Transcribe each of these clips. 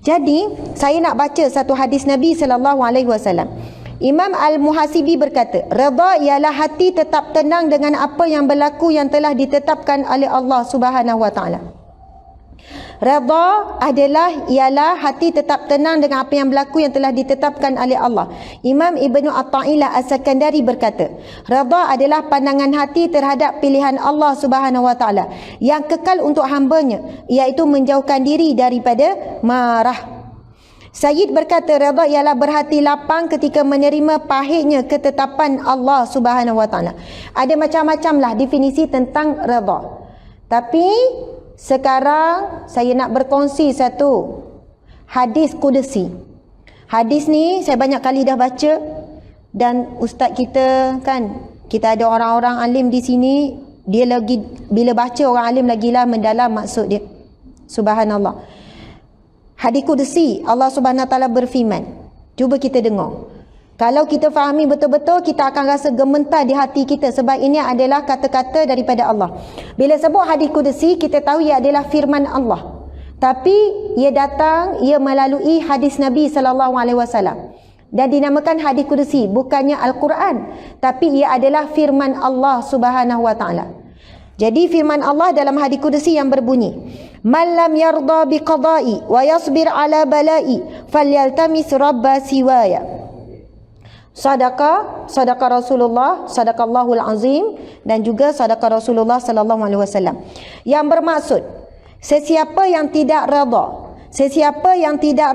Jadi, saya nak baca satu hadis Nabi sallallahu alaihi wasallam. Imam Al-Muhasibi berkata, redha ialah hati tetap tenang dengan apa yang berlaku yang telah ditetapkan oleh Allah Subhanahu wa taala. Redha ialah hati tetap tenang dengan apa yang berlaku yang telah ditetapkan oleh Allah. Imam Ibnu Athaillah As-Sakandari berkata, redha adalah pandangan hati terhadap pilihan Allah Subhanahu wa taala yang kekal untuk hamba-Nya, iaitu menjauhkan diri daripada marah. Sayyid berkata, redha ialah berhati lapang ketika menerima pahitnya ketetapan Allah Subhanahu wa taala. Ada macam-macam lah definisi tentang redha. Tapi sekarang saya nak berkongsi satu hadis kudusi. Hadis ni saya banyak kali dah baca, dan ustaz kita kan, kita ada orang-orang alim di sini, dia lagi bila baca orang alim lagilah mendalam maksud dia. Subhanallah. Hadis kudusi, Allah Subhanahu wa taala berfirman. Cuba kita dengar. Kalau kita fahami betul-betul, kita akan rasa gemetar di hati kita, sebab ini adalah kata-kata daripada Allah. Bila sebut hadis kudusi, kita tahu ia adalah firman Allah. Tapi ia datang, ia melalui hadis Nabi sallallahu alaihi wasallam. Dan dinamakan hadis kudusi, bukannya Al-Quran, tapi ia adalah firman Allah Subhanahu wa taala. Jadi firman Allah dalam hadis kudusi yang berbunyi, "Man lam yarda biqada'i wa yasbir ala bala'i falyaltamis rabba siwaya." Sadaqa Rasulullah, sadaqallahul azim, dan juga sadaqa Rasulullah sallallahu alaihi wasallam. Yang bermaksud, sesiapa yang tidak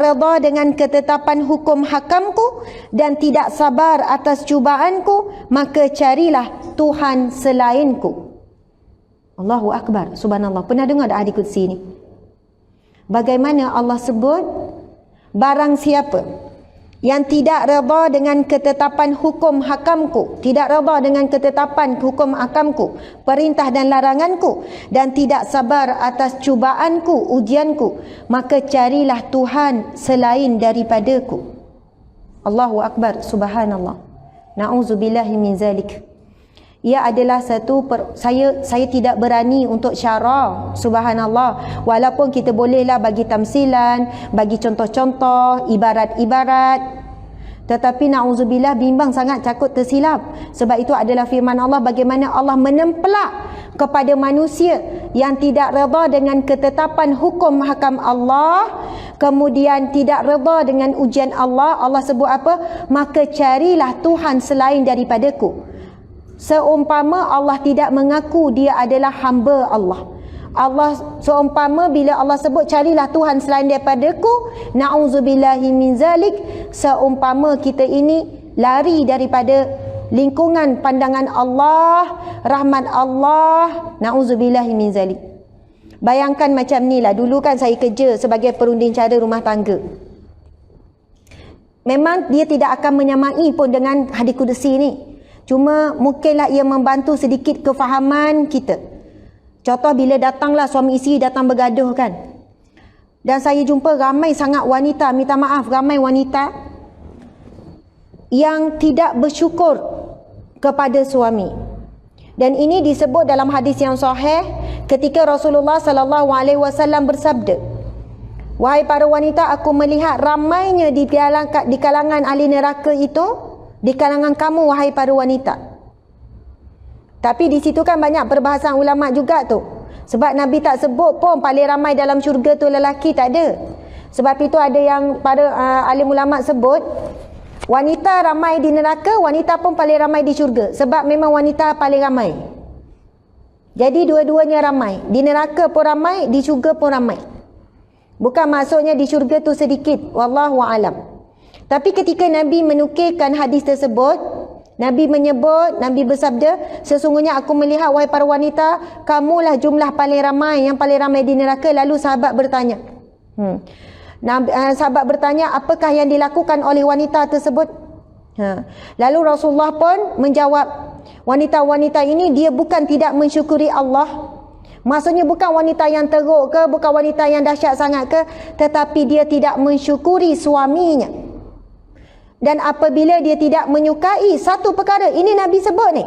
redha dengan ketetapan hukum hakamku dan tidak sabar atas cubaanku, maka carilah Tuhan selainku. Allahu Akbar, subhanallah. Pernah dengar tak hadis qudsi ni? Bagaimana Allah sebut, barang siapa yang tidak redha dengan ketetapan hukum hakamku, tidak redha dengan ketetapan hukum hakamku, perintah dan laranganku, dan tidak sabar atas cubaanku, ujianku, maka carilah Tuhan selain daripadaku. Allahu Akbar, subhanallah. Na'udzubillahi min zalik. Ia adalah satu saya tidak berani untuk syarah, subhanallah, walaupun kita bolehlah bagi tamsilan, bagi contoh-contoh, ibarat-ibarat, tetapi na'udzubillah, bimbang sangat, takut tersilap. Sebab itu adalah firman Allah, bagaimana Allah menempelak kepada manusia yang tidak redha dengan ketetapan hukum hakam Allah, kemudian tidak redha dengan ujian Allah. Allah sebut apa? Maka carilah Tuhan selain daripadaku. Seumpama Allah tidak mengaku dia adalah hamba Allah. Seumpama bila Allah sebut carilah Tuhan selain daripadaku, na'udzubillahi min zalik, seumpama kita ini lari daripada lingkungan pandangan Allah, rahmat Allah, na'udzubillahi min zalik. Bayangkan macam ni lah, dulu kan saya kerja sebagai perunding cara rumah tangga. Memang dia tidak akan menyamai pun dengan hadis qudsi ni. Cuma mungkinlah ia membantu sedikit kefahaman kita. Contoh bila datanglah suami isteri datang bergaduh kan. Dan saya jumpa ramai sangat wanita, minta maaf, ramai wanita yang tidak bersyukur kepada suami. Dan ini disebut dalam hadis yang sahih ketika Rasulullah sallallahu alaihi wasallam bersabda, "Wahai para wanita, aku melihat ramainya di kalangan ahli neraka itu, di kalangan kamu wahai para wanita." Tapi di situ kan banyak perbahasan ulama juga tu. Sebab Nabi tak sebut pun paling ramai dalam syurga tu lelaki, tak ada. Sebab itu ada yang para alim ulama sebut, wanita ramai di neraka, wanita pun paling ramai di syurga. Sebab memang wanita paling ramai. Jadi dua-duanya ramai. Di neraka pun ramai, di syurga pun ramai. Bukan maksudnya di syurga tu sedikit. Wallahu a'lam. Tapi ketika Nabi menukilkan hadis tersebut, Nabi menyebut, Nabi bersabda, "Sesungguhnya aku melihat wahai para wanita, kamulah jumlah paling ramai, yang paling ramai di neraka." Lalu sahabat bertanya, sahabat bertanya, apakah yang dilakukan oleh wanita tersebut? Lalu Rasulullah pun menjawab, wanita-wanita ini dia bukan tidak mensyukuri Allah. Maksudnya bukan wanita yang teruk ke, bukan wanita yang dahsyat sangat ke, tetapi dia tidak mensyukuri suaminya. Dan apabila dia tidak menyukai satu perkara, ini Nabi sebut ni,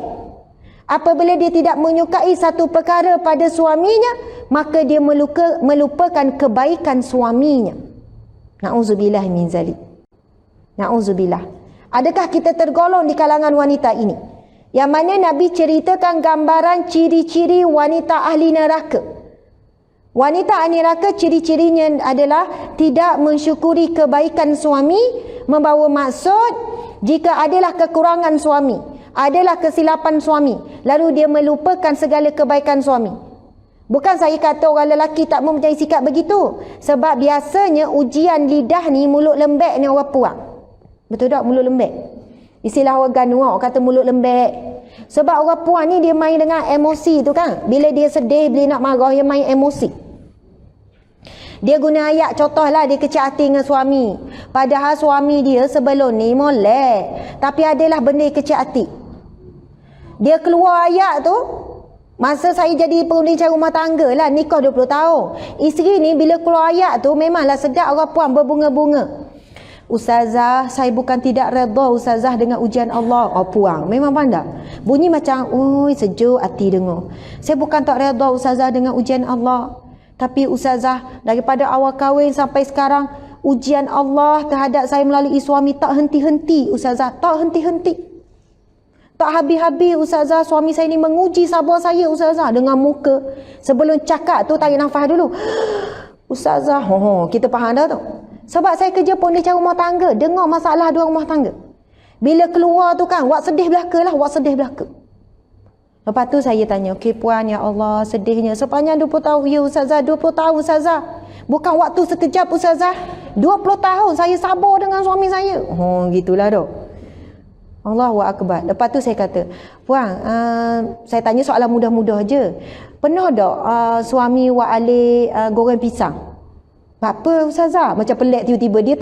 apabila dia tidak menyukai satu perkara pada suaminya, maka dia melupakan kebaikan suaminya. Na'udzubillah min zalik. Na'udzubillah. Adakah kita tergolong di kalangan wanita ini? Yang mana Nabi ceritakan gambaran ciri-ciri wanita ahli neraka. Wanita ahli neraka ciri-cirinya adalah tidak mensyukuri kebaikan suami, membawa maksud jika adalah kekurangan suami, adalah kesilapan suami, lalu dia melupakan segala kebaikan suami. Bukan saya kata orang lelaki tak mempunyai sikap begitu. Sebab biasanya ujian lidah ni, mulut lembek ni orang puang. Betul tak mulut lembek? Istilah orang Ganu orang kata mulut lembek. Sebab orang puang ni dia main dengan emosi tu kan. Bila dia sedih, bila nak marah, dia main emosi. Dia guna ayat, contohlah dia kecil hati dengan suami. Padahal suami dia sebelum ni molek. Tapi adalah benda kecil hati. Dia keluar ayat tu, masa saya jadi pengundi rumah tangga lah, nikah 20 tahun. Isteri ni bila keluar ayat tu memanglah sedap orang puan berbunga-bunga. Ustazah, saya bukan tidak redha ustazah dengan ujian Allah. Oh puang, memang pandang. Bunyi macam, oi sejuk hati dengar. Saya bukan tak redha ustazah dengan ujian Allah. Tapi ustazah, daripada awal kahwin sampai sekarang, ujian Allah terhadap saya melalui suami tak henti-henti ustazah. Tak henti-henti. Tak habis-habis ustazah, suami saya ni menguji sabar saya ustazah dengan muka. Sebelum cakap tu tarik nafas dulu. Ustazah, kita faham dah tu. Sebab saya kerja pendidikan rumah tangga, dengar masalah dua rumah tangga. Bila keluar tu kan, wak sedih belaka lah, wak sedih belaka. Lepas tu saya tanya, okey puan, ya Allah sedihnya. Sepanjang 20 tahun, ya ustazah, 20 tahun ustazah. Bukan waktu sekejap ustazah. 20 tahun saya sabar dengan suami saya. Gitulah tu. Allahu Akbar. Lepas tu saya kata, puan, saya tanya soalan mudah-mudah je. Pernah tak suami Wak Alik goreng pisang? Apa ustazah? Macam pelik tiba-tiba. Dia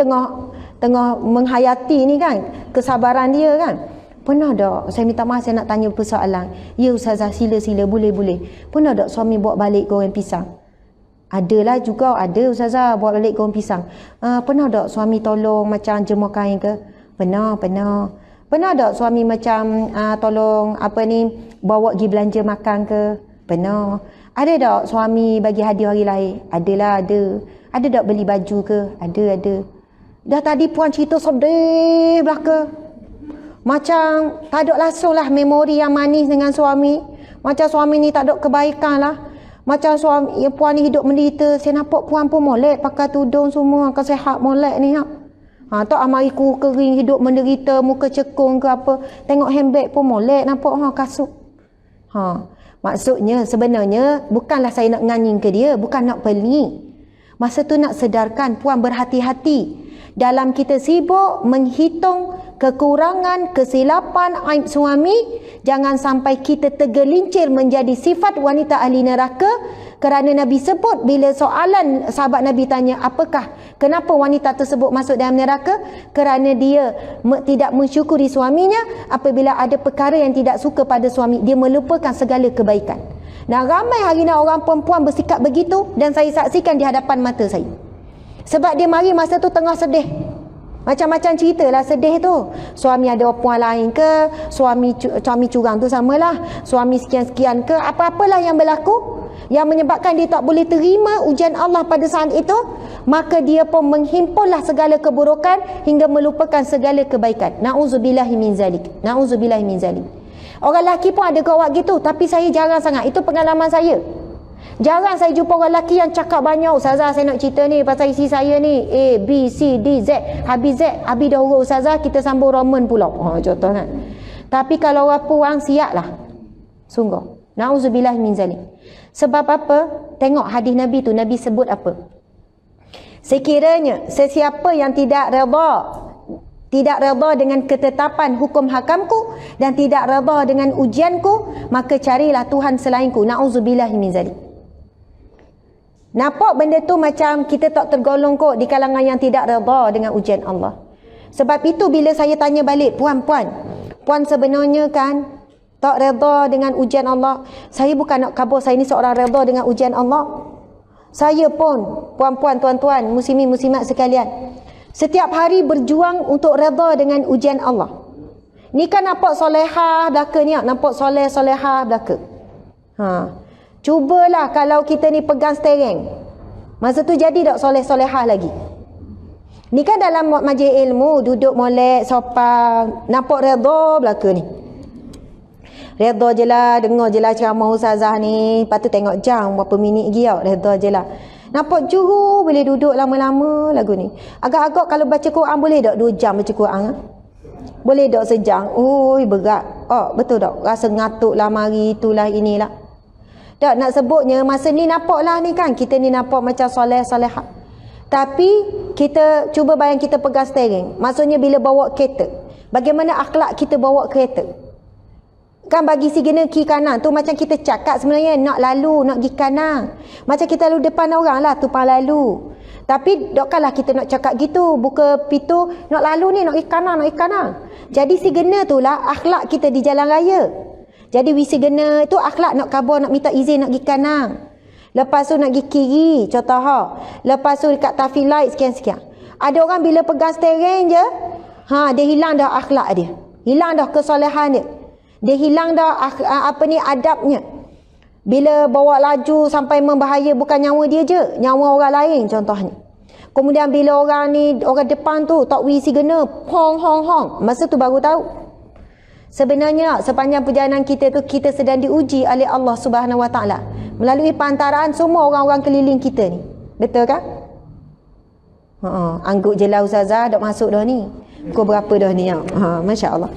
tengah menghayati ni kan, kesabaran dia kan. Pernah tak? Saya minta maaf, saya nak tanya persoalan. Ya ustazah, sila-sila, boleh-boleh. Pernah tak suami bawa balik goreng pisang? Adalah juga, ada ustazah bawa balik goreng pisang. Pernah tak suami tolong macam jemur kain ke? Pernah. Pernah tak suami macam tolong bawa pergi belanja makan ke? Pernah. Ada tak suami bagi hadiah hari lahir? Adalah, ada. Ada tak beli baju ke? Ada. Dah tadi puan cerita sedih belaka. Macam tak ada langsung lah memori yang manis dengan suami. Macam suami ni tak ada kebaikan lah. Macam suami puan ni hidup menderita. Saya nampak puan pun molek pakai tudung semua. Kan sihat molek ni. Tak amariku kering, hidup menderita, muka cekung ke apa. Tengok handbag pun molek, nampak kasut. Maksudnya sebenarnya bukanlah saya nak nganying ke dia, bukan nak pelik. Masa tu nak sedarkan puan berhati-hati. Dalam kita sibuk menghitung kekurangan, kesilapan, aib suami, jangan sampai kita tergelincir menjadi sifat wanita ahli neraka. Kerana Nabi sebut bila soalan sahabat Nabi tanya, kenapa wanita tersebut masuk dalam neraka? Kerana dia tidak mensyukuri suaminya. Apabila ada perkara yang tidak suka pada suami, dia melupakan segala kebaikan. Dan ramai hari ni orang perempuan bersikap begitu, dan saya saksikan di hadapan mata saya. Sebab dia mari masa tu tengah sedih. Macam-macam cerita lah sedih tu. Suami ada perempuan lain ke, suami curang tu samalah, suami sekian-sekian ke, apa-apalah yang berlaku yang menyebabkan dia tak boleh terima ujian Allah pada saat itu, maka dia pun menghimpunlah segala keburukan hingga melupakan segala kebaikan. Na'udzubillahi min zalik. Na'udzubillahi min zalik. Orang lelaki pun ada kawat gitu, tapi saya jarang sangat. Itu pengalaman saya. Jarang saya jumpa orang lelaki yang cakap banyak. Ustazah, saya nak cerita ni pasal isi saya ni, A, B, C, D, Z. Habis Z, habis dah urut ustazah, kita sambung Roman pula. Contoh kan. Tapi kalau orang puang, siap lah. Sungguh. Na'udzubillahi min zalik. Sebab apa? Tengok hadis Nabi tu, Nabi sebut apa? Sekiranya sesiapa yang tidak redha dengan ketetapan hukum hakamku dan tidak redha dengan ujianku, maka carilah Tuhan selainku. Na'udzubillahi min zalik. Nampak benda tu macam kita tak tergolong kok di kalangan yang tidak redha dengan ujian Allah. Sebab itu bila saya tanya balik, puan sebenarnya kan tak redha dengan ujian Allah. Saya bukan nak kabur saya ni seorang redha dengan ujian Allah. Saya pun, puan-puan, tuan-tuan, muslimin, muslimat sekalian, setiap hari berjuang untuk redha dengan ujian Allah. Ni kan nampak solehah belaka ni, nampak soleh-solehah belaka. Cubalah kalau kita ni pegang steering. Masa tu jadi tak soleh-solehah lagi. Ni kan dalam majlis ilmu, duduk molek, sopan, nampak redha belaka ni. Redha je lah, dengar je lah ceramah ustazah ni. Lepas tu tengok jam, berapa minit lagi tau. Redha je lah. Nampak juru, boleh duduk lama-lama lagu ni. Agak-agak kalau baca Quran boleh tak 2 jam baca Quran? Boleh tak sejam? Oi, berat. Oh, betul tak? Rasa ngatuk lah, mari itulah, inilah. Tak nak sebutnya, masa ni nampak lah ni kan. Kita ni nampak macam soleh-solehat. Tapi kita cuba bayang kita pegang steering. Maksudnya bila bawa kereta, bagaimana akhlak kita bawa kereta? Kan bagi signal kiri kanan tu macam kita cakap sebenarnya nak lalu, nak pergi kanan. Macam kita lalu depan orang lah, tumpang lalu. Tapi dokkanlah kita nak cakap gitu, buka pintu nak lalu ni, nak pergi kanan, nak pergi kanan. Jadi signal tu lah akhlak kita di jalan raya. Jadi signal tu akhlak nak kabur, nak minta izin nak pergi kanan. Lepas tu nak pergi kiri, contoh ha. Lepas tu dekat traffic light sekian-sekian. Ada orang bila pegang steering je, dia hilang dah akhlak dia. Hilang dah kesolehan dia. Dia hilang dah adabnya. Bila bawa laju sampai membahaya bukan nyawa dia je, nyawa orang lain contohnya. Kemudian bila orang ni, orang depan tu tak wisi gena, hong hong hong. Masa tu baru tahu. Sebenarnya sepanjang perjalanan kita tu kita sedang diuji oleh Allah Subhanahu Wa Taala melalui pantaraan semua orang-orang keliling kita ni. Betul kan? Angguk je lah ustazah dak masuk dah ni. Pukul berapa dah ni? Masya-Allah.